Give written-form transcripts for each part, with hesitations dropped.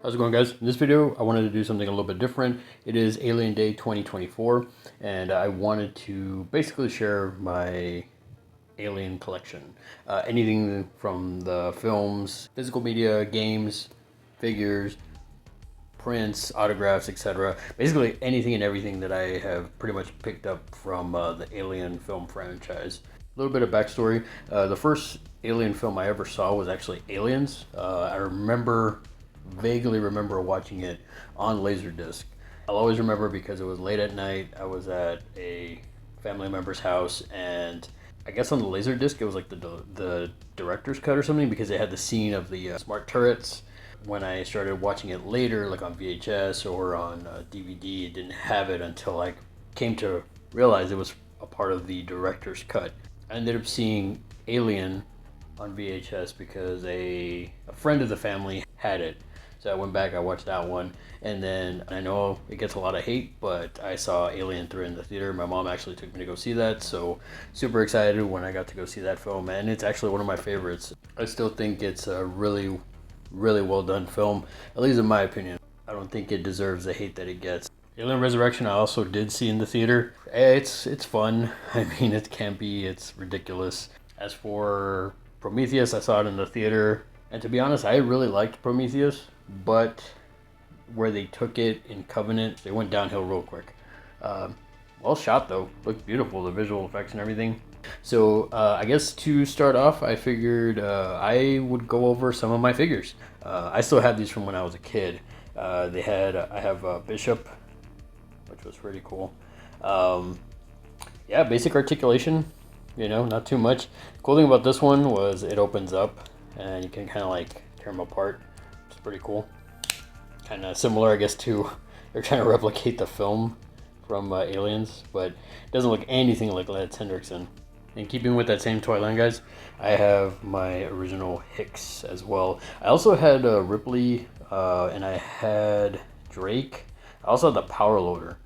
How's it going, guys? In this video, I wanted to do something a little bit different. It is Alien Day 2024, and I wanted to basically share my Alien collection. Anything from the films, physical media, games, figures, prints, autographs, etc. Basically anything and everything that I have pretty much picked up from the Alien film franchise. A little bit of backstory. The first Alien film I ever saw was actually Aliens. I vaguely remember watching it on Laserdisc. I'll always remember because it was late at night. I was at a family member's house, and I guess on the Laserdisc it was like the director's cut or something, because it had the scene of the smart turrets. When I started watching it later, like on VHS or on DVD, it didn't have it until I came to realize it was a part of the director's cut. I ended up seeing Alien on VHS because a friend of the family had it. So I went back, I watched that one, and then I know it gets a lot of hate, but I saw Alien 3 in the theater. My mom actually took me to go see that, so super excited when I got to go see that film, and it's actually one of my favorites. I still think it's a really well done film, at least in my opinion. I don't think it deserves the hate that it gets. Alien Resurrection I also did see in the theater. It's fun. I mean, it's campy, it's ridiculous. As for Prometheus, I saw it in the theater, and to be honest, I really liked Prometheus, but where they took it in Covenant, they went downhill real quick. Well shot though, looked beautiful, the visual effects and everything. So I guess to start off, I figured I would go over some of my figures. I still have these from when I was a kid. I have Bishop, which was pretty cool. Yeah, basic articulation, not too much. The cool thing about this one was it opens up and you can kind of like tear them apart. It's pretty cool. Kind of similar, I guess, to they're trying to replicate the film from Aliens, but it doesn't look anything like Lance Hendrickson. In keeping with that same toy line, guys, I have my original Hicks as well. I also had Ripley, and I had Drake. I also had the Power Loader.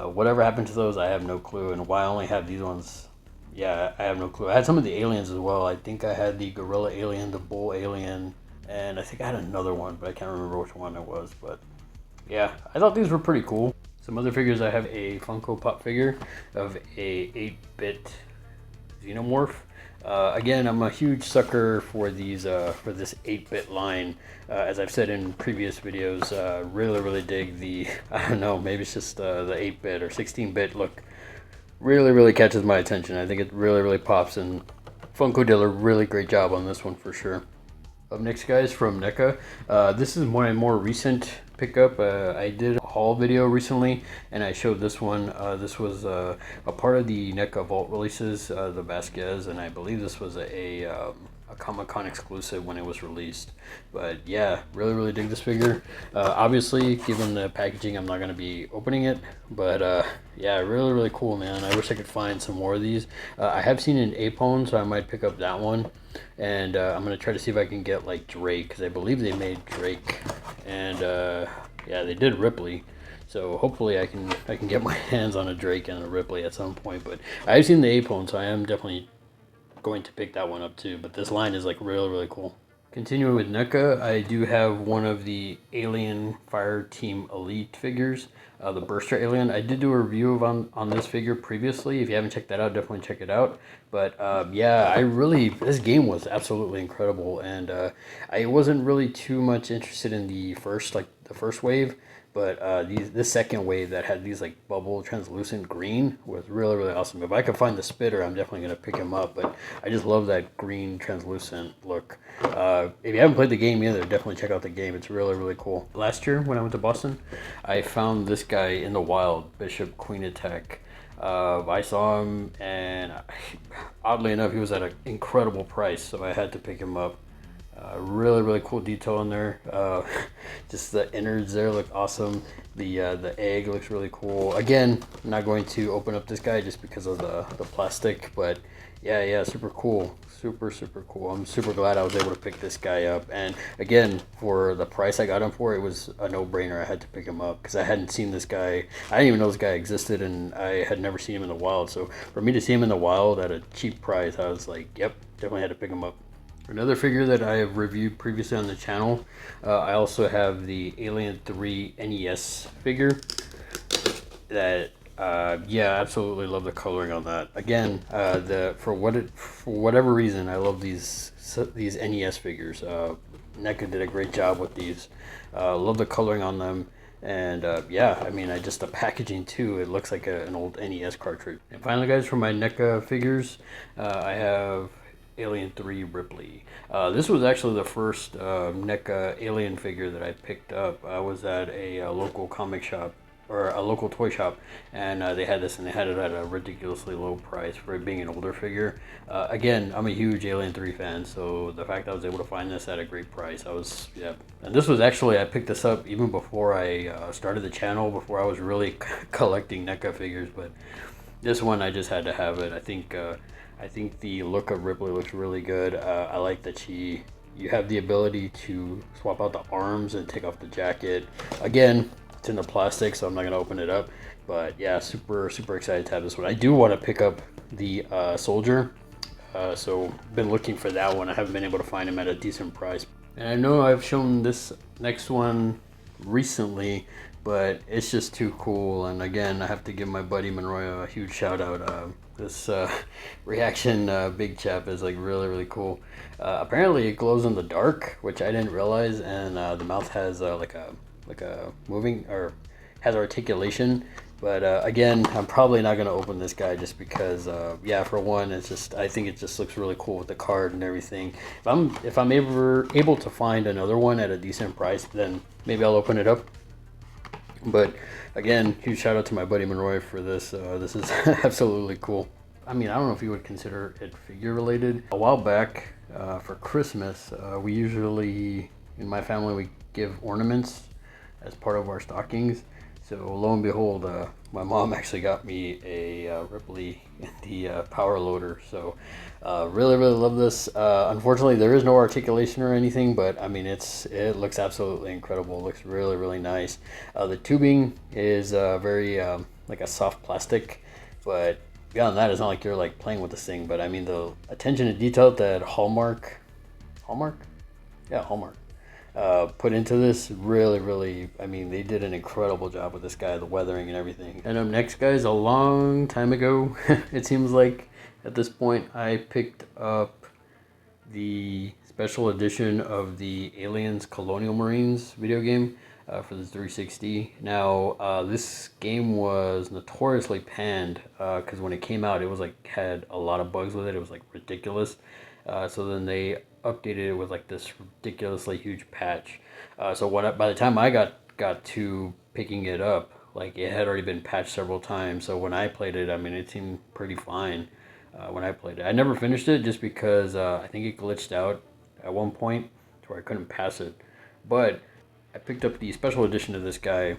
Whatever happened to those, I have no clue, and why I only have these ones, yeah, I have no clue. I had some of the aliens as well. I think I had the Gorilla Alien, the Bull Alien, and I think I had another one, but I can't remember which one it was. But yeah, I thought these were pretty cool. Some other figures, I have a Funko Pop figure of a 8-bit Xenomorph. Again, I'm a huge sucker for these for this 8-bit line. As I've said in previous videos, really dig the, I don't know, maybe it's just the 8-bit or 16-bit look. Really catches my attention. I think it really pops, and Funko did a really great job on this one for sure. Up next, guys, from NECA. This is my more recent pickup. I did a haul video recently, and I showed this one. This was a part of the NECA Vault releases, the Vasquez, and I believe this was a Comic-Con exclusive when it was released. But yeah, really dig this figure. Obviously, given the packaging, I'm not going to be opening it, but yeah, really cool, man. I wish I could find some more of these. I have seen an Apone, so I might pick up that one, and I'm going to try to see if I can get like Drake, because I believe they made Drake, and yeah, they did Ripley. So hopefully I can get my hands on a Drake and a Ripley at some point. But I've seen the Apone, so I am definitely going to pick that one up too. But this line is like really cool. Continuing with NECA, I do have one of the Alien Fire Team Elite figures, the Burster Alien. I did do a review on this figure previously. If you haven't checked that out, definitely check it out. But yeah, this game was absolutely incredible, and I wasn't really too much interested in the first wave. But this second wave that had these like bubble translucent green was really awesome. If I could find the spitter, I'm definitely going to pick him up. But I just love that green translucent look. If you haven't played the game either, definitely check out the game. It's really cool. Last year when I went to Boston, I found this guy in the wild, Bishop Queen Attack. I saw him, and oddly enough, he was at an incredible price, so I had to pick him up. Really cool detail in there. Just the innards there look awesome. The egg looks really cool. Again, I'm not going to open up this guy just because of the plastic, but yeah, super cool. Super cool. I'm super glad I was able to pick this guy up, and again, for the price I got him for, it was a no-brainer. I had to pick him up because I hadn't seen this guy. I didn't even know this guy existed, and I had never seen him in the wild. So for me to see him in the wild at a cheap price, I was like, yep, definitely had to pick him up. Another figure that I have reviewed previously on the channel, I also have the Alien 3 NES figure. That yeah, absolutely love the coloring on that. Again, for whatever reason, I love these NES figures. NECA did a great job with these. Love the coloring on them. And yeah, I mean, the packaging too, it looks like an old NES cartridge. And finally, guys, for my NECA figures, I have Alien 3 Ripley. This was actually the first NECA Alien figure that I picked up. I was at a local comic shop, or a local toy shop, and they had this, and they had it at a ridiculously low price for it being an older figure. Again, I'm a huge Alien 3 fan, so the fact I was able to find this at a great price, yeah. And this was actually, I picked this up even before I started the channel, before I was really collecting NECA figures, but this one I just had to have it. I think the look of Ripley looks really good. I like that you have the ability to swap out the arms and take off the jacket. Again, it's in the plastic, so I'm not going to open it up. But yeah, super excited to have this one. I do want to pick up the soldier. So been looking for that one. I haven't been able to find him at a decent price. And I know I've shown this next one recently, but it's just too cool. And again, I have to give my buddy Monroy a huge shout out. This reaction big chap is like really cool. Apparently it glows in the dark, which I didn't realize, and the mouth has like a moving, or has articulation. But again, I'm probably not going to open this guy just because yeah, for one, it's just, I think it just looks really cool with the card and everything. If I'm ever able to find another one at a decent price, then maybe I'll open it up. But again, huge shout out to my buddy Monroy for this. This is absolutely cool. I mean, I don't know if you would consider it figure related. A while back for Christmas, we usually, in my family, we give ornaments as part of our stockings. So lo and behold, my mom actually got me a Ripley the power loader. So really love this. Unfortunately, there is no articulation or anything, but I mean, it looks absolutely incredible. It looks really nice. The tubing is very like a soft plastic, but beyond that, it's not like you're like playing with this thing. But I mean, the attention to detail that Hallmark put into this, really, I mean, they did an incredible job with this guy, the weathering and everything. And up next, guys, a long time ago, it seems like at this point, I picked up the special edition of the Aliens Colonial Marines video game for the 360. Now, this game was notoriously panned because when it came out, it was like, had a lot of bugs with it. It was like ridiculous. So then they updated it with like this ridiculously huge patch. So by the time I got to picking it up, like it had already been patched several times. So when I played it, I mean, it seemed pretty fine when I played it. I never finished it just because I think it glitched out at one point to where I couldn't pass it. But I picked up the special edition of this guy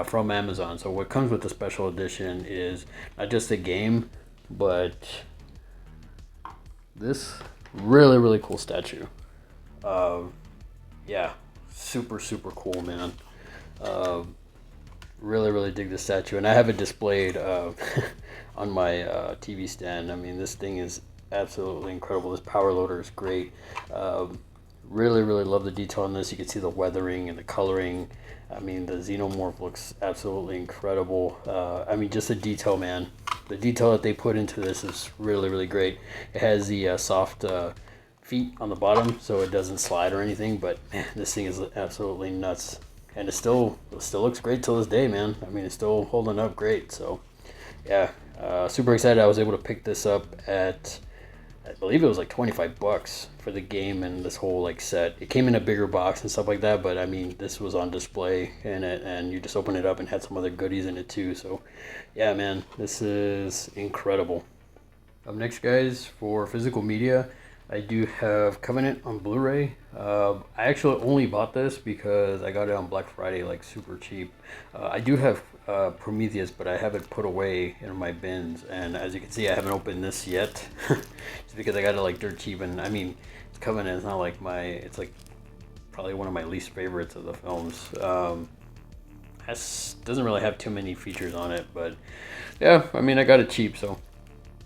from Amazon. So what comes with the special edition is not just the game, but this really cool statue. Yeah, super cool, man. Really dig the statue, and I have it displayed on my TV stand. I mean, this thing is absolutely incredible. This power loader is great. Really love the detail on this. You can see the weathering and the coloring. I mean, the xenomorph looks absolutely incredible. I mean, just the detail, man. The detail that they put into this is really great. It has the soft feet on the bottom, so it doesn't slide or anything. But man, this thing is absolutely nuts, and it still looks great till this day, man. I mean, it's still holding up great. So yeah, super excited. I was able to pick this up at, I believe it was like $25 for the game and this whole like set. It came in a bigger box and stuff like that, but I mean, this was on display in it, and you just open it up and had some other goodies in it too. So yeah, man, this is incredible. Up next, guys, for physical media, I do have Covenant on Blu-ray. I actually only bought this because I got it on Black Friday, like super cheap. I do have Prometheus, but I have it put away in my bins, and as you can see, I haven't opened this yet, just because I got it like dirt cheap. And I mean, Covenant is not like it's like probably one of my least favorites of the films. Doesn't really have too many features on it, but yeah, I mean, I got it cheap, so.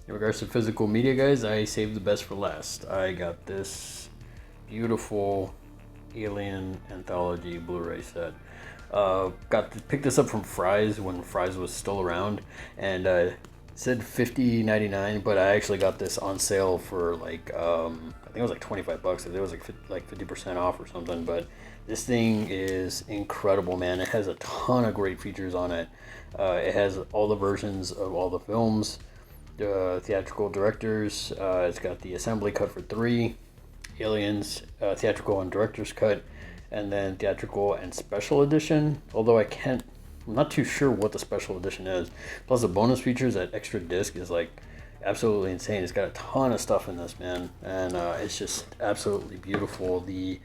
In regards to physical media, guys, I saved the best for last. I got this beautiful Alien Anthology Blu-ray set. Got to pick this up from Fry's when Fry's was still around, and it said $50.99, but I actually got this on sale for like I think it was like $25. It was like 50% off or something. But this thing is incredible, man. It has a ton of great features on it. It has all the versions of all the films, the theatrical directors. It's got the assembly cut for 3, Aliens theatrical and director's cut, and then theatrical and special edition. Although I'm not too sure what the special edition is. Plus the bonus features, that extra disc is like absolutely insane. It's got a ton of stuff in this, man, and it's just absolutely beautiful. The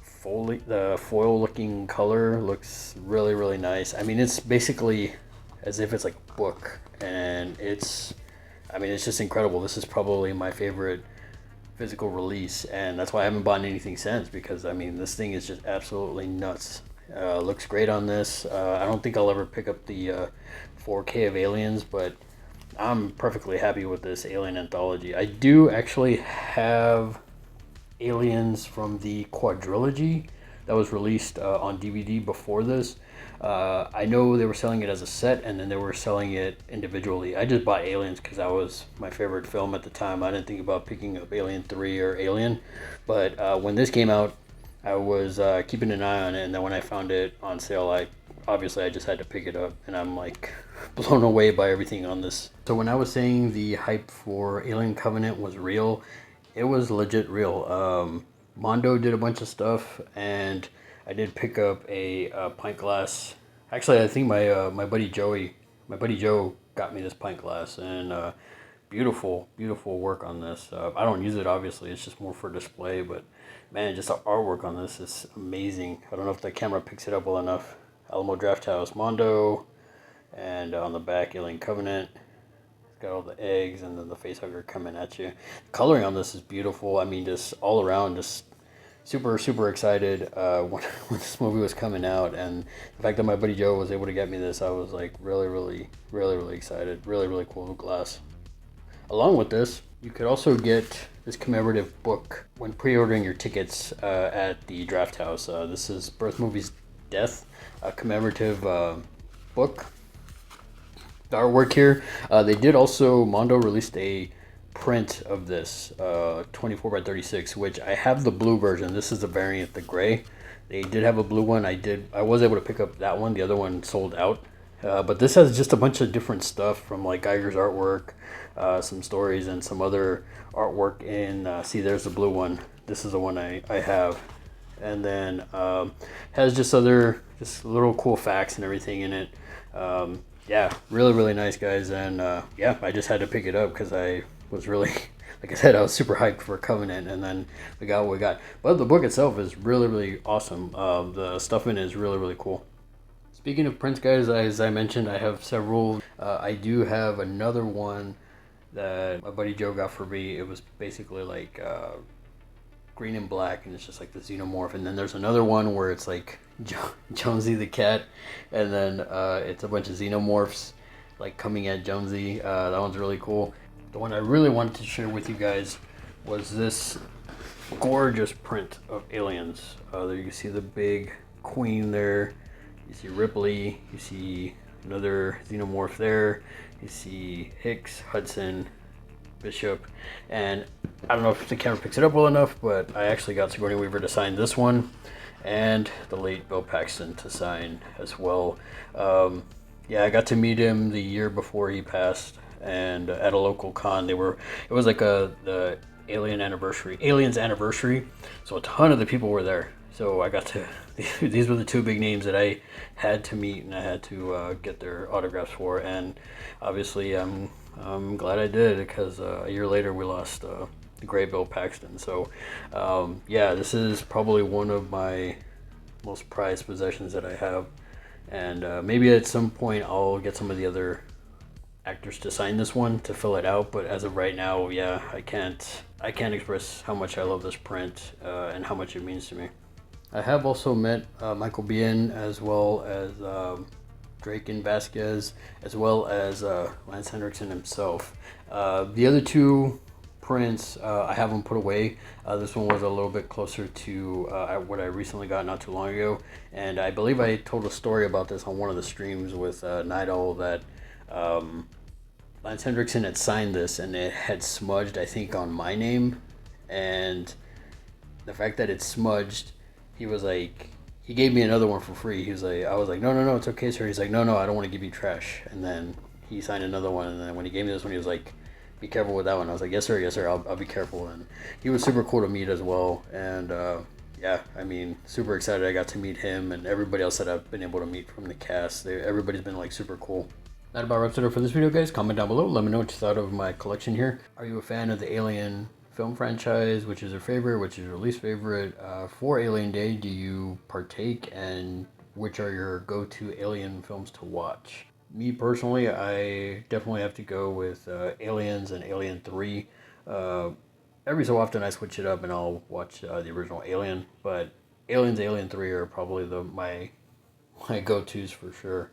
foil looking color looks really, really nice. I mean, it's basically as if it's like a book, and it's just incredible. This is probably my favorite physical release, and that's why I haven't bought anything since, because I mean, this thing is just absolutely nuts. Looks great on this. I don't think I'll ever pick up the 4K of Aliens, but I'm perfectly happy with this Alien Anthology. I do actually have Aliens from the quadrilogy that was released on DVD before this. I know they were selling it as a set, and then they were selling it individually. I just bought Aliens because that was my favorite film at the time. I didn't think about picking up Alien 3 or Alien, but when this came out, I was keeping an eye on it, and then when I found it on sale, I just had to pick it up, and I'm like blown away by everything on this. So when I was saying the hype for Alien Covenant was real, it was legit real. Mondo did a bunch of stuff, and I did pick up a pint glass. Actually, I think my buddy Joe got me this pint glass, and beautiful work on this. I don't use it, obviously. It's just more for display, but man, just the artwork on this is amazing. I don't know if the camera picks it up well enough. Alamo Drafthouse Mondo, and on the back, Alien Covenant. It's got all the eggs and then the facehugger coming at you. The coloring on this is beautiful. I mean, just all around, just super excited when this movie was coming out, and the fact that my buddy Joe was able to get me this, I was like really excited. Really cool glass. Along with this, you could also get this commemorative book when pre-ordering your tickets at the Draft House. This is Birth Movies Death, a commemorative book. The artwork here, they did also, Mondo released a print of this 24 by 36, which I have the blue version. This is the variant, the gray. They did have a blue one. I was able to pick up that one. The other one sold out. But this has just a bunch of different stuff from like Geiger's artwork, some stories, and some other artwork in, see, there's the blue one. This is the one I have. And then has just little cool facts and everything in it. Yeah, really nice, guys. And yeah, I just had to pick it up because I was really, like I said, I was super hyped for Covenant, and then we got what we got. But the book itself is really awesome. The stuff in it is really cool. Speaking of prints, guys, as I mentioned, I have several. I do have another one that my buddy Joe got for me. It was basically like green and black, and it's just like the xenomorph. And then there's another one where it's like Jonesy the cat, and then it's a bunch of xenomorphs like coming at Jonesy. That one's really cool. The one I really wanted to share with you guys was this gorgeous print of Aliens. There you can see the big queen there. You see Ripley, you see another xenomorph there, you see Hicks, Hudson, Bishop, and I don't know if the camera picks it up well enough, but I actually got Sigourney Weaver to sign this one, and the late Bill Paxton to sign as well. Yeah, I got to meet him the year before he passed, and at a local con. It was like the Aliens anniversary, so a ton of the people were there. So I got to, these were the two big names that I had to meet, and I had to get their autographs for, and obviously I'm glad I did, because a year later we lost the great Bill Paxton. So yeah, this is probably one of my most prized possessions that I have, and maybe at some point I'll get some of the other actors to sign this one to fill it out, but as of right now, yeah, I can't express how much I love this print and how much it means to me. I have also met Michael Biehn, as well as Draken Vasquez, as well as Lance Henriksen himself. The other two prints. I have them put away. This one was a little bit closer to what I recently got not too long ago, and I believe I told a story about this on one of the streams with Night Owl that Lance Hendrickson had signed this and it had smudged, I think, on my name, and the fact that it's smudged, he was like, he gave me another one for free. He was like, I was like, no, it's okay, sir. He's like, no, I don't want to give you trash. And then he signed another one, and then when he gave me this one, he was like, be careful with that one. I was like, yes, sir, I'll be careful. And he was super cool to meet as well. And yeah, I mean, super excited I got to meet him and everybody else that I've been able to meet from the cast. Everybody's been like super cool. That about wraps it up for this video, guys. Comment down below. Let me know what you thought of my collection here. Are you a fan of the Alien film franchise? Which is your favorite? Which is your least favorite? For Alien Day, do you partake? And which are your go-to Alien films to watch? Me personally, I definitely have to go with Aliens and Alien 3. Every so often I switch it up and I'll watch the original Alien, but Aliens, Alien 3 are probably my go-tos for sure.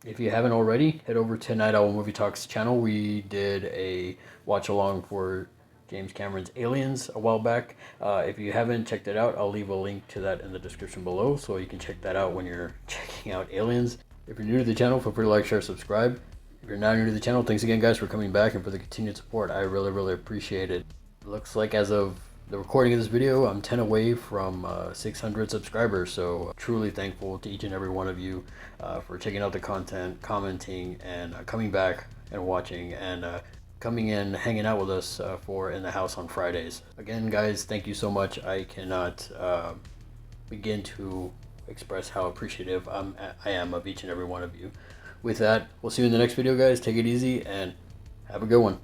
If you haven't already, head over to Night Owl Movie Talks channel. We did a watch along for James Cameron's Aliens a while back. If you haven't checked it out, I'll leave a link to that in the description below so you can check that out when you're checking out Aliens. If you're new to the channel, feel free to like, share, subscribe. If you're not new to the channel, thanks again, guys, for coming back and for the continued support. I really appreciate it. Looks like as of the recording of this video, I'm 10 away from 600 subscribers, so truly thankful to each and every one of you for checking out the content, commenting, and coming back and watching, and coming in, hanging out with us for In the House on Fridays. Again, guys, thank you so much. I cannot begin to express how appreciative I am of each and every one of you. With that, we'll see you in the next video, guys. Take it easy and have a good one.